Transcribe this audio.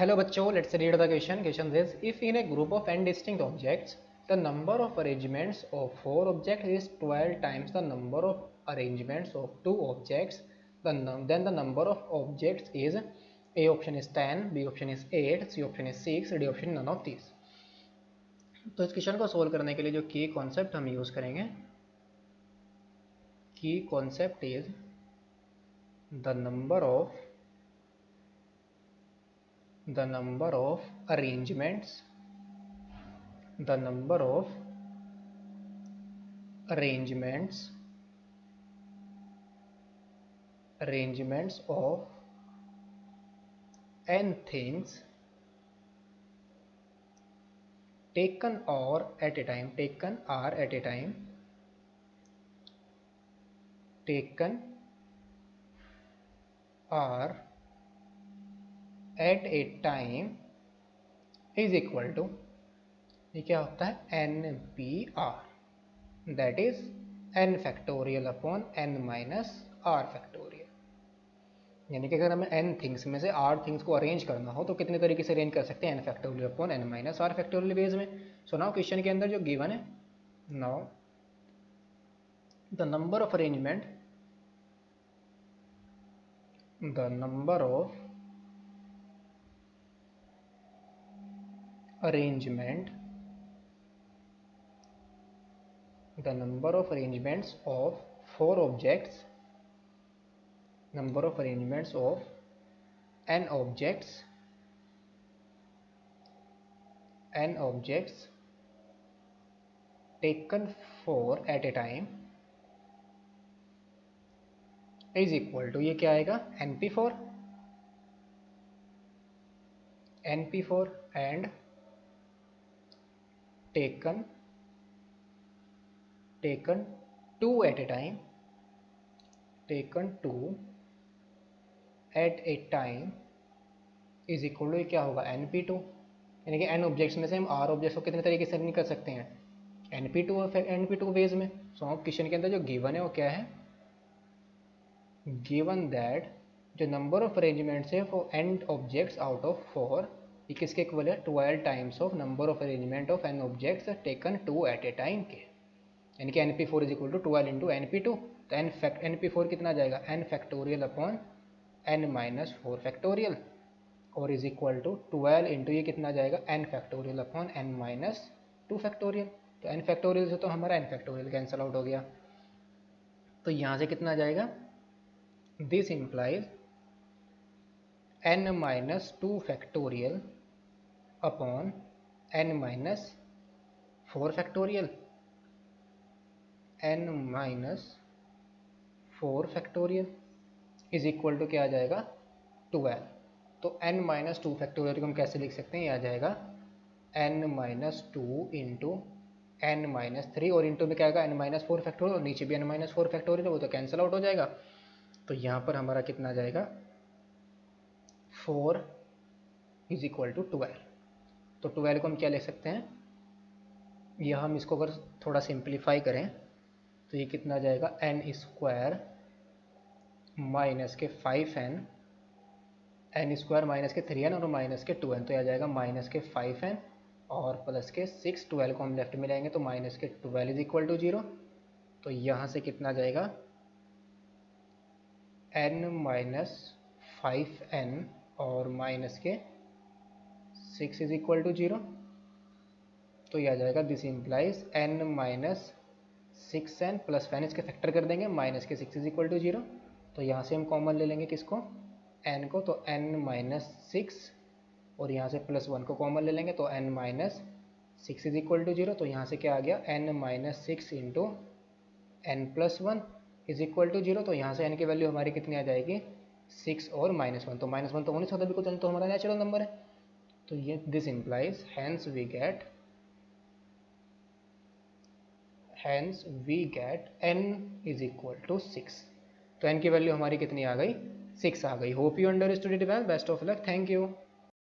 Hello bachcho, let's read the question. Question says, if in a group of n distinct objects, the number of arrangements of 4 objects is 12 times the number of arrangements of 2 objects, then the number of objects is, A option is 10, B option is 8, C option is 6, D option none of these. तो इस question को solve करने के लिए जो की concept हम use करेंगे, की concept is the number of arrangements of n things taken are at a time is equal to, ये क्या होता है, NPR, that is n factorial upon n minus r factorial. यानी कि अगर हमें n थिंग्स में से r थिंग्स को अरेंज करना हो तो कितने तरीके से अरेंज कर सकते हैं, n factorial upon n minus r factorial base में. सो नाउ क्वेश्चन के अंदर जो गिवन है, now the number of arrangement the number of arrangements of 4 objects, number of arrangements of n objects taken 4 at a time is equal to, ये क्या आएगा, NP4 and taken 2 at a time is equal to, ये क्या होगा, NP2. यानी कि n objects में से हम r ऑब्जेक्ट्स को कितने तरीके से निकल सकते हैं, NP2 बेस में. सो हम क्वेश्चन के अंदर जो गिवन है वो क्या है, गिवन दैट जो नंबर ऑफ अरेंजमेंट्स है for n objects out of 4, ये किसके इक्वल है, 12 times of number of arrangement of n objects taken 2 at a time के. यानी कि NP4 is equal to 12 into NP2. तो NP4 कितना आ जाएगा, n factorial upon n minus 4 factorial, और इज इक्वल टू 12 इंटू ये कितना आ जाएगा, n factorial upon n minus 2 factorial. तो n फैक्टोरियल से तो हमारा n फैक्टोरियल कैंसिल आउट हो गया. तो यहाँ से कितना आ जाएगा, this implies n minus 2 factorial upon n minus 4 factorial, n minus 4 factorial is equal to क्या आ जाएगा, 12. तो n minus 2 factorial को हम कैसे लिख सकते हैं, ये आ जाएगा n minus 2 into n minus 3, और इंटू में क्या आएगा, n minus 4 factorial, और नीचे भी n minus 4 factorial, वो तो कैंसिल आउट हो जाएगा. तो यहाँ पर हमारा कितना आ जाएगा, 4 इज इक्वल टू 12. तो 12 को हम क्या लिख सकते हैं, यह हम इसको अगर थोड़ा सिंप्लीफाई करें तो ये कितना आ जाएगा, n स्क्वायर माइनस के 5n, n स्क्वायर माइनस के 3n और माइनस के 2n, तो यह आ जाएगा माइनस के 5n और प्लस के 6. 12 को हम लेफ्ट में लाएंगे तो माइनस के 12 इज इक्वल टू 0. तो यहाँ से कितना आ जाएगा, n माइनस 5n और माइनस के 6 इज इक्वल टू 0. तो यह आ जाएगा, this implies n minus 6n plus 5, इसके फैक्टर कर देंगे, माइनस के 6 इज इक्वल टू 0. तो यहाँ से हम कॉमन ले लेंगे किसको, n को, तो n माइनस 6, और यहाँ से प्लस 1 को कॉमन ले लेंगे तो n minus 6 is equal to 0. तो यहाँ से क्या आ गया, n minus 6 into n plus 1 is equal to 0. तो यहाँ से n की वैल्यू हमारी कितनी आ जाएगी, 6 और माइनस 1. तो माइनस 1 तो हो नहीं सकता बिल्कुल, तो हमारा नेचुरल नंबर है. तो ये this implies hence we get n is equal to 6. तो n की वैल्यू हमारी कितनी आ गई, 6 आ गई. Hope you understood it well. Best of luck. Thank you.